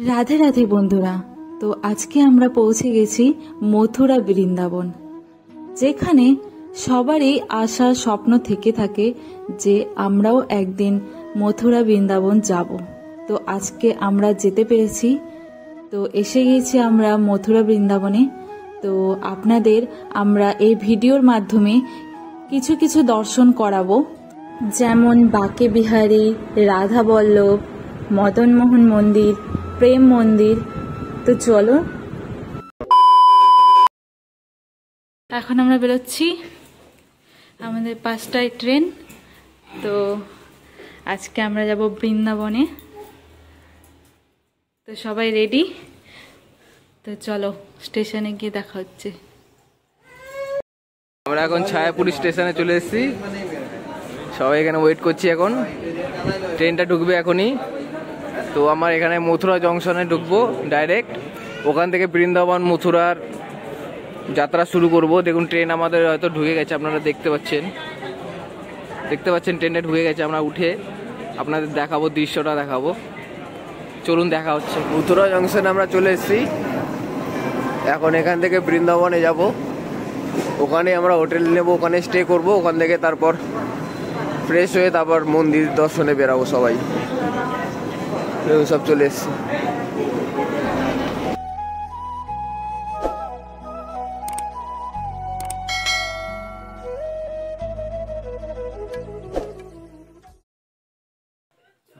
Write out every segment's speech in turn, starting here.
রাধে রাধে বন্ধুরা। তো আজকে আমরা পৌঁছে গেছি মথুরা বৃন্দাবন, যেখানে সবারই আশা স্বপ্ন থেকে থাকে যে আমরাও একদিন মথুরা বৃন্দাবন যাব। তো আজকে আমরা যেতে পেরেছি। তো এসে গেছি আমরা মথুরা বৃন্দাবনে। তো আপনাদের আমরা এই ভিডিওর মাধ্যমে কিছু কিছু দর্শন করাবো, যেমন বাঁকে বিহারী, রাধা বল্লভ, মদন মোহন মন্দির, প্রেম মন্দির। তো চলো, এখন আমরা বেরোচ্ছি, আমাদের 5টায় ট্রেন। তো আজকে আমরা যাব বৃন্দাবনে। তো সবাই রেডি, তো চলো স্টেশনে গিয়ে দেখা হচ্ছে। আমরা এখন ছায়াপুরি স্টেশনে চলে এসেছি, সবাই এখানে ওয়েট করছি। এখন ট্রেনটা ঢুকবে এখনই। তো আমার এখানে মথুরা জংশনে ঢুকবো ডাইরেক্ট, ওখান থেকে বৃন্দাবন মথুরার যাত্রা শুরু করব। দেখুন ট্রেন আমাদের হয়তো ঢুকে গেছে, আপনারা দেখতে পাচ্ছেন ট্রেনটা ঢুকে গেছে। আমরা উঠে আপনাদের দেখাবো, দৃশ্যটা দেখাবো। চলুন দেখা হচ্ছে। মথুরা জংশনে আমরা চলে এসেছি, এখন এখান থেকে বৃন্দাবনে যাব। ওখানে আমরা হোটেল নেব, ওখানে স্টে করব। ওখান থেকে তারপর ফ্রেশ হয়ে তারপর মন্দির দর্শনে বেরাবো সবাই। সব চলে এসছি।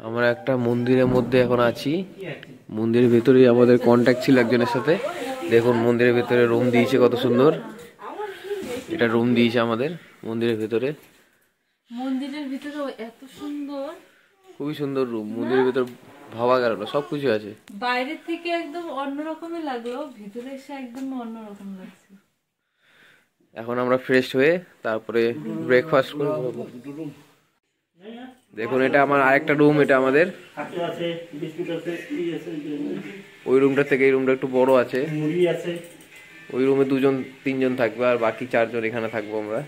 আমরা একটা মন্দিরের মধ্যে এখন আছি। মন্দিরের ভেতরেই আমাদের কন্ট্যাক্ট ছিল একজনের সাথে। দেখুন মন্দিরের ভেতরে রুম দিয়েছে, কত সুন্দর। এটা রুম দিয়েছে আমাদের মন্দিরের ভেতরে। মন্দিরের ভিতরে এত সুন্দর, খুবই সুন্দর রুম। মন্দিরের ভেতর ভাবা গেল না, সবকিছু আছে। বাইরে থেকে একদম অন্যরকমই লাগলো, ভিতরে এসে একদম অন্যরকম লাগছে। এখন আমরা ফ্রেশ হয়ে তারপরে ব্রেকফাস্ট করব। দেখুন এটা আমার আরেকটা রুম, এটা আমাদের। ওই রুমটা থেকে এই রুমটা একটু বড় আছে। ওই রুমে 2-3 জন থাকবে, আর বাকি 4 জন এখানে থাকবো আমরা।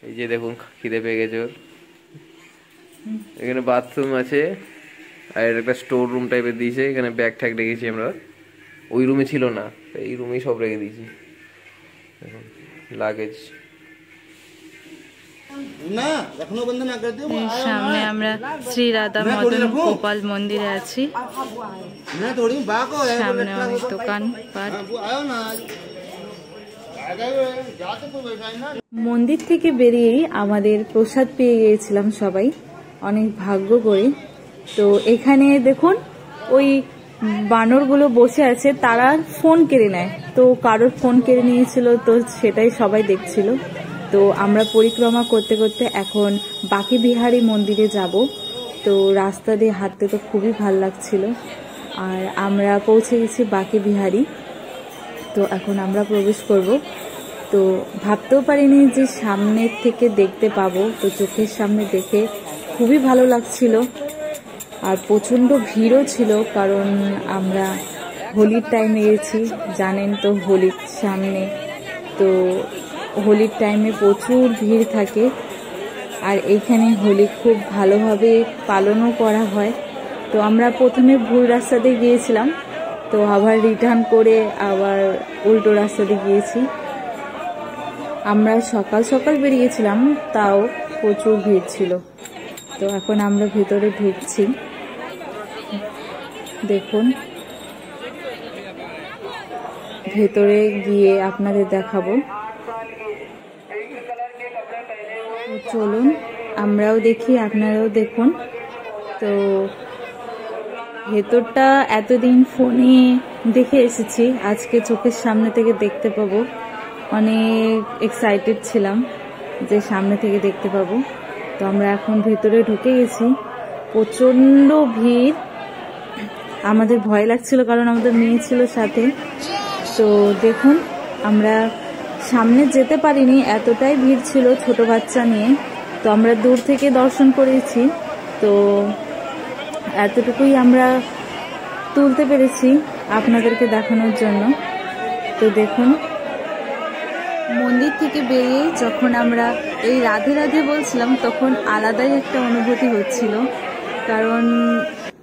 এই যে দেখুন খিদে পেয়ে গেছে ওর। এখানে বাথরুম আছে, আর একটা স্টোর রুম টাইপের দিয়েছে। এখানে ব্যাগ ট্যাগ রেখেছি আমরা, ওই রুমে ছিল না, এই রুমেই সব রেখে দিয়েছি। দেখুন লাগেজ। সামনে আমরা শ্রী রাধা মদন গোপাল মন্দিরে আছি। সামনে অনেক দোকান পাট। মন্দির থেকে বেরিয়েই আমাদের প্রসাদ পেয়ে গিয়েছিলাম সবাই, অনেক ভাগ্য করে। তো এখানে দেখুন ওই বানরগুলো বসে আছে, তারা ফোন কেড়ে নেয়। তো কারোর ফোন কেড়ে নিয়েছিল, তো সেটাই সবাই দেখছিল। তো আমরা পরিক্রমা করতে করতে এখন বাঁকে বিহারী মন্দিরে যাব। তো রাস্তা দিয়ে হাঁটতে তো খুবই ভাল লাগছিল। আর আমরা পৌঁছে গেছি বাঁকে বিহারী। তো এখন আমরা প্রবেশ করব। তো ভাবতেও পারিনি যে সামনের থেকে দেখতে পাবো। তো চোখের সামনে দেখে খুবই ভালো লাগছিল। আর প্রচণ্ড ভিড়ও ছিল, কারণ আমরা হোলির টাইমে গেছি, জানেন তো হোলির সামনে। তো হোলির টাইমে প্রচুর ভিড় থাকে, আর এইখানে হোলি খুব ভালোভাবে পালনও করা হয়। তো আমরা প্রথমে ভুল রাস্তা দিয়ে গিয়েছিলাম, তো আবার রিটার্ন করে আবার উল্টো রাস্তা দিয়ে গিয়েছি। আমরা সকাল সকাল বেরিয়েছিলাম, তাও প্রচুর ভিড় ছিল। তো এখন আমরা ভেতরে ঢুকছি, দেখুন ভেতরে গিয়ে আপনাদের দেখাবো। চলুন আমরাও দেখি, আপনারাও দেখুন। তো ভেতরটা এতদিন ফোনে দেখে এসেছি, আজকে চোখের সামনে থেকে দেখতে পাবো। অনেক এক্সাইটেড ছিলাম যে সামনে থেকে দেখতে পাবো। তো আমরা এখন ভেতরে ঢুকে গেছি, প্রচণ্ড ভিড়। আমাদের ভয় লাগছিল, কারণ আমাদের মেয়ে ছিল সাথে। তো দেখুন আমরা সামনে যেতে পারিনি, এতটাই ভিড় ছিল ছোট বাচ্চা নিয়ে। তো আমরা দূর থেকে দর্শন করেছি, তো এতটুকুই আমরা তুলতে পেরেছি আপনাদেরকে দেখানোর জন্য। তো দেখুন মন্দির থেকে বেরিয়ে যখন আমরা এই রাধে রাধে বলছিলাম, তখন আলাদাই একটা অনুভূতি হচ্ছিল। কারণ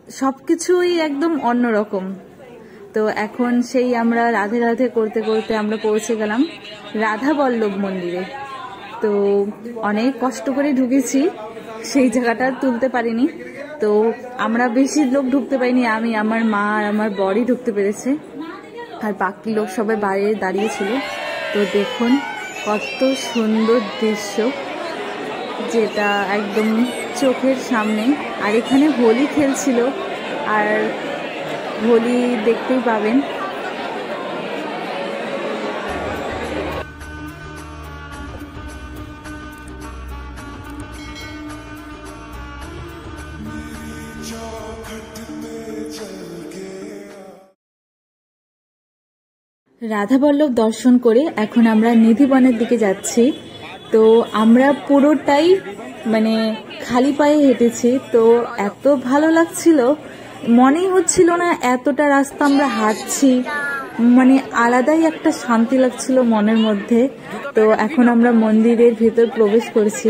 সবকিছুই একদম অন্যরকম। তো এখন সেই আমরা রাধে রাধে করতে করতে আমরা পৌঁছে গেলাম রাধা বল্লভ মন্দিরে। তো অনেক কষ্ট করে ঢুকেছি, সেই জায়গাটা আর তুলতে পারিনি। তো আমরা বেশি লোক ঢুকতে পারিনি, আমি, আমার মা আর আমার বরই ঢুকতে পেরেছে, আর বাকি লোক সবাই বাইরে দাঁড়িয়েছিল। তো দেখুন কত সুন্দর দৃশ্য, যেটা একদম চোখের সামনে। আর এখানে হোলি খেলছিল, আর হোলি দেখতেই পাবেন। রাধাবল্লভ দর্শন করে এখন আমরা নিধিবনের দিকে যাচ্ছি। তো আমরা পুরোটাই মানে খালি পায়ে হেঁটেছি, তো এত ভালো লাগছিল, মনেই হচ্ছিল না এতটা রাস্তা আমরা হাঁটছি, মানে আলাদাই একটা শান্তি লাগছিল মনের মধ্যে। তো এখন আমরা মন্দিরের ভেতর প্রবেশ করছি।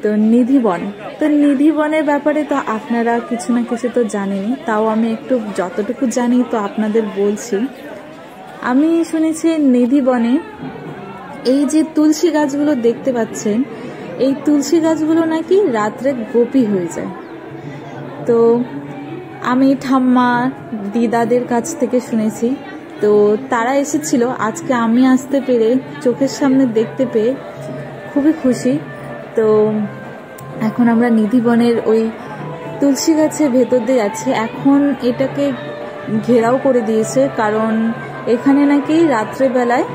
তো নিধিবন, তো নিধিবনের ব্যাপারে তো আপনারা কিছু না কিছু তো জানেনই, তাও আমি একটু যতটুকু জানি তো আপনাদের বলছি। আমি শুনেছি নিধিবনে এই যে তুলসী গাছগুলো দেখতে পাচ্ছেন, এই তুলসী গাছগুলো নাকি রাত্রে গোপী হয়ে যায়। তো আমি ঠাম্মা দিদাদের কাছ থেকে শুনেছি, তো তারা এসেছিল, আজকে আমি আসতে পেরে চোখের সামনে দেখতে পেয়ে খুবই খুশি। তো এখন আমরা নিধিবনের ওই তুলসী গাছের ভেতর দিয়ে যাচ্ছি। এখন এটাকে ঘেরাও করে দিয়েছে, কারণ এখানে নাকি রাত্রেবেলায়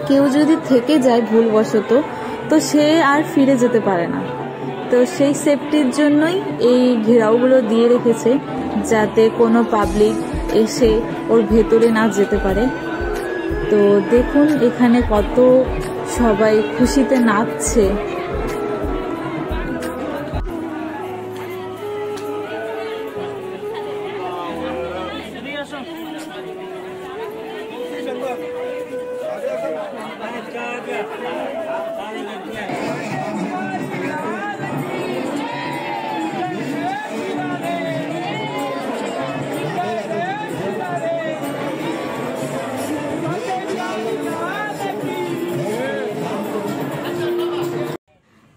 কেউ যদি থেকে যায় ভুলবশত, তো সে আর ফিরে যেতে পারে না। তো সেই সেফটির জন্যই এই ঘেরাওগুলো দিয়ে রেখেছে, যাতে কোনো পাবলিক এসে ওর ভেতরে না যেতে পারে। তো দেখুন এখানে কত সবাই খুশিতে নাচছে।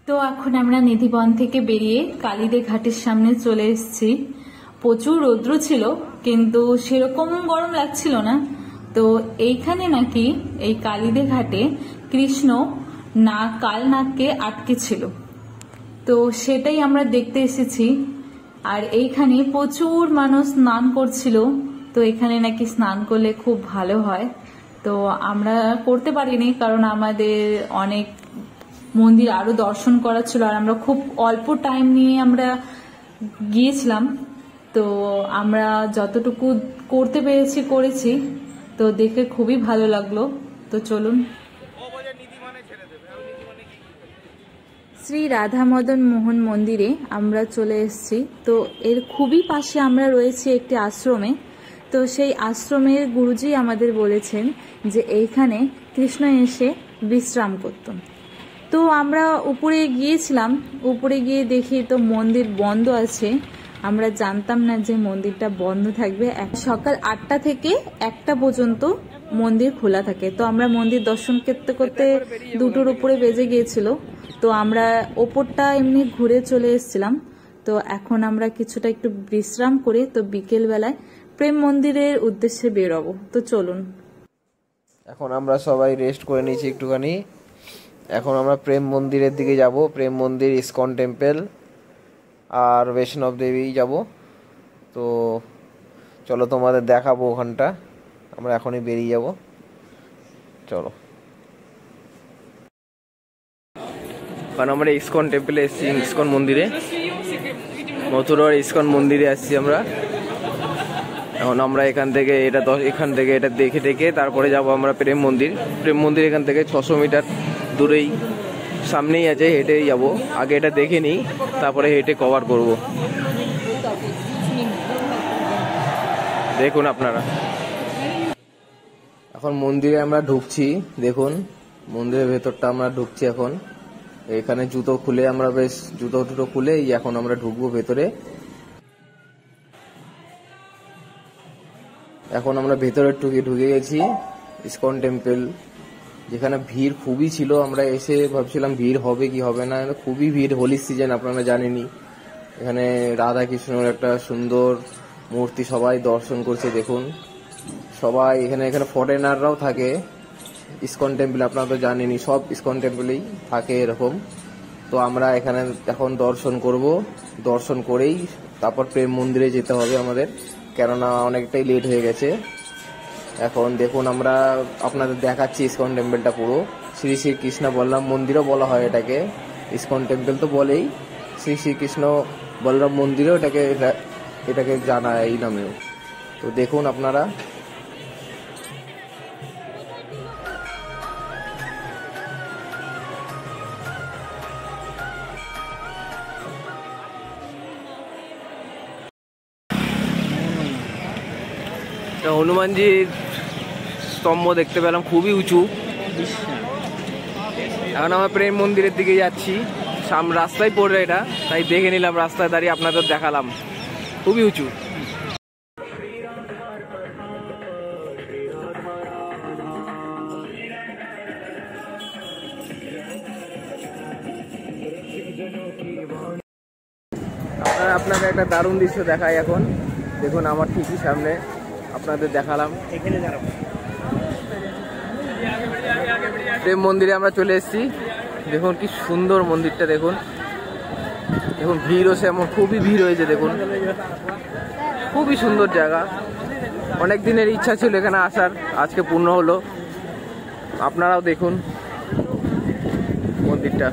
তো এখন আমরা নিধিবন থেকে বেরিয়ে কালিদে ঘাটের সামনে চলে এসেছি। প্রচুর রৌদ্র ছিল, কিন্তু সেরকম গরম লাগছিল না। তো এইখানে নাকি এই কালিদে ঘাটে কৃষ্ণ কালনাগকে আটকে ছিল, তো সেটাই আমরা দেখতে এসেছি। আর এইখানে প্রচুর মানুষ স্নান করছিল, তো এখানে নাকি স্নান করলে খুব ভালো হয়। তো আমরা করতে পারিনি, কারণ আমাদের অনেক মন্দির আরো দর্শন করা ছিল, আর আমরা খুব অল্প টাইম নিয়ে আমরা গিয়েছিলাম। তো আমরা যতটুকু করতে পেরেছি করেছি, তো দেখে খুবই ভালো লাগলো। তো চলুন। শ্রী রাধা মদন মোহন মন্দিরে আমরা চলে এসেছি। তো এর খুবই পাশে আমরা রয়েছি একটি আশ্রমে। তো সেই আশ্রমের গুরুজি আমাদের বলেছেন যে এইখানে কৃষ্ণ এসে বিশ্রাম করত। তো আমরা উপরে গিয়েছিলাম, উপরে গিয়ে দেখি তো মন্দির বন্ধ আছে। আমরা জানতাম না যে মন্দিরটা বন্ধ থাকবে। সকাল 8টা থেকে 1টা পর্যন্ত মন্দির খোলা থাকে। তো আমরা মন্দির দর্শন করতে করতে 2টোর উপরে বেজে গিয়েছিল। তো আমরা ওপরটা এমনি ঘুরে চলে এসেছিলাম। তো এখন আমরা কিছুটা একটু বিশ্রাম করে তো বিকেল বেলায় প্রেম মন্দিরের উদ্দেশ্যে বেরোবো। তো চলুন। এখন আমরা সবাই রেস্ট করে নিয়েছি একটুখানি। এখন আমরা প্রেম মন্দিরের দিকে যাব। প্রেম মন্দির, ইসকন টেম্পল আর বৈষ্ণব দেবী যাব। তো চলো তোমাদের দেখাবো ওখানটা। আমরা এখনই বেরিয়ে যাব, চলো। কারণ আমরা ইসকন টেম্পলে এসেছি, ইসকন মন্দিরে, মথুরার ইসকন মন্দিরে আসছি আমরা। এখন আমরা এখান থেকে এটা দেখে দেখে তারপরে যাব আমরা প্রেম মন্দির। প্রেম মন্দির এখান থেকে 600 মিটার দূরেই, সামনেই আছে, হেঁটেই যাব। আগে এটা দেখে নিই, তারপরে হেঁটে কভার করব। দেখুন আপনারা, এখন মন্দিরে আমরা ঢুকছি। দেখুন মন্দিরের ভেতরটা আমরা ঢুকছি এখন। এখানে জুতো খুলে আমরা জুতো খুলে এখন আমরা ঢুকবো ভেতরে। এখন আমরা ভেতরে ঢুকে গেছি ইসকন টেম্পল, যেখানে ভিড় খুবই ছিল। আমরা এসে ভাবছিলাম ভিড় হবে কি হবে না, খুবই ভিড়, হোলি সিজন আপনারা জানেনই। এখানে রাধা কৃষ্ণর একটা সুন্দর মূর্তি সবাই দর্শন করছে দেখুন। সবাই এখানে ফরেনাররাও থাকে ইসকন টেম্পলে, আপনারা তো জানেনই, সব ইসকন টেম্পলেই থাকে এরকম। তো আমরা এখানে এখন দর্শন করব, দর্শন করেই তারপর প্রেম মন্দিরে যেতে হবে আমাদের, কেননা অনেকটাই লেট হয়ে গেছে। এখন দেখুন আমরা আপনাদের দেখাচ্ছি ইসকন টেম্পলটা পুরো। শ্রী শ্রীকৃষ্ণ বলরাম মন্দিরও বলা হয় এটাকে, ইসকন টেম্পল তো বলেই, শ্রী শ্রীকৃষ্ণ বলরাম মন্দিরও এটাকে জানায় এই নামেও। তো দেখুন আপনারা। হনুমানজির স্তম্ভ দেখতে পেলাম, খুবই উঁচু। এখন আমরা প্রেম মন্দিরের দিকে যাচ্ছি, রাস্তায় পড়বে এটা, তাই দেখে নিলাম, রাস্তায় দাঁড়িয়ে আপনাদের দেখালাম, খুবই উঁচু। আপনাকে একটা দারুণ দৃশ্য দেখাই এখন, দেখুন আমার ঠিকই সামনে, আপনাদের দেখালাম। প্রেম মন্দিরে আমরা চলে এসেছি, দেখুন কি সুন্দর মন্দিরটা, দেখুন দেখুন ভিড় হচ্ছে, এমন খুবই ভিড় হয়েছে, দেখুন খুবই সুন্দর জায়গা। অনেক দিনের ইচ্ছা ছিল এখানে আসার, আজকে পূর্ণ হলো। আপনারাও দেখুন মন্দিরটা।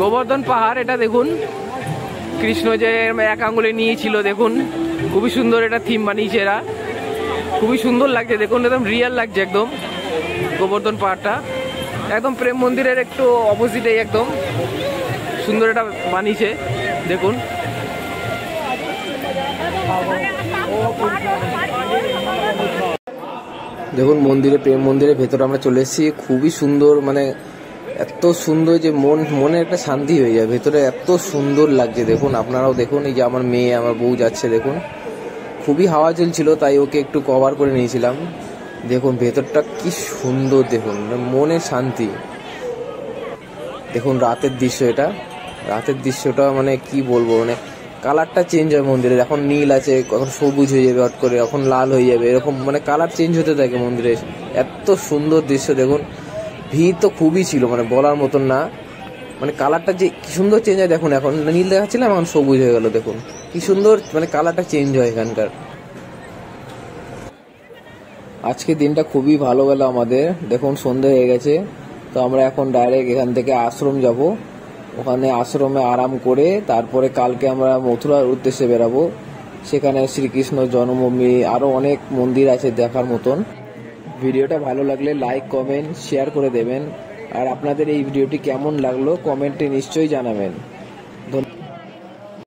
গোবর্ধন পাহাড়, এটা দেখুন কৃষ্ণ যে এক আঙ্গুলে নিয়েছিল, দেখুন খুবই সুন্দর এটা থিম বানিয়েছে এরা, খুবই সুন্দর লাগছে, দেখুন একদম রিয়েল লাগছে একদম। গোবর্ধন পাহাড়টা একদম প্রেম মন্দিরের একটু অপোজিটে, একদম সুন্দর এটা বানিয়েছে দেখুন। দেখুন মন্দিরে, প্রেম মন্দিরের ভেতরে আমরা চলে এসেছি, খুবই সুন্দর, মানে এত সুন্দর যে মনে একটা শান্তি হয়ে যায় ভেতরে, এত সুন্দর লাগছে দেখুন। আপনারাও দেখুন, এই যে আমার মেয়ে, আমার বউ যাচ্ছে দেখুন, খুবই হাওয়া চলছিল তাই ওকে একটু কভার করে নিয়েছিলাম। দেখুন ভেতরটা কি সুন্দর, দেখুন মনে শান্তি। দেখুন রাতের দৃশ্য, এটা রাতের দৃশ্যটা মানে কি বলবো, মানে কালারটা চেঞ্জ হয় মন্দিরের, এখন নীল আছে, এখন সবুজ হয়ে যাবে হট করে, এখন লাল হয়ে যাবে, এরকম মানে কালার চেঞ্জ হতে থাকে মন্দিরে। এত সুন্দর দৃশ্য দেখুন। ভিড় তো খুবই ছিল, মানে বলার মতন না, মানে কালারটা যে কি সুন্দর চেঞ্জ হয় দেখুন, এখন নীল দেখাচ্ছিলাম এখন সবুজ হয়ে গেল, দেখুন কি সুন্দর মানে কালারটা চেঞ্জ হয় এখানকার। আজকে দিনটা খুবই ভালো গেল আমাদের, দেখুন সন্ধ্যা হয়ে গেছে। তো আমরা এখন ডাইরেক্ট এখান থেকে আশ্রম যাব, ওখানে আশ্রমে আরাম করে তারপরে কালকে আমরা মথুরার উদ্দেশ্যে বেরাবো। সেখানে শ্রীকৃষ্ণ জন্মভূমি, আরো অনেক মন্দির আছে দেখার মতন। ভিডিওটা ভালো লাগলে লাইক কমেন্ট শেয়ার করে দেবেন, আর আপনাদের এই ভিডিওটি কেমন লাগলো কমেন্টে নিশ্চয়ই জানাবেন।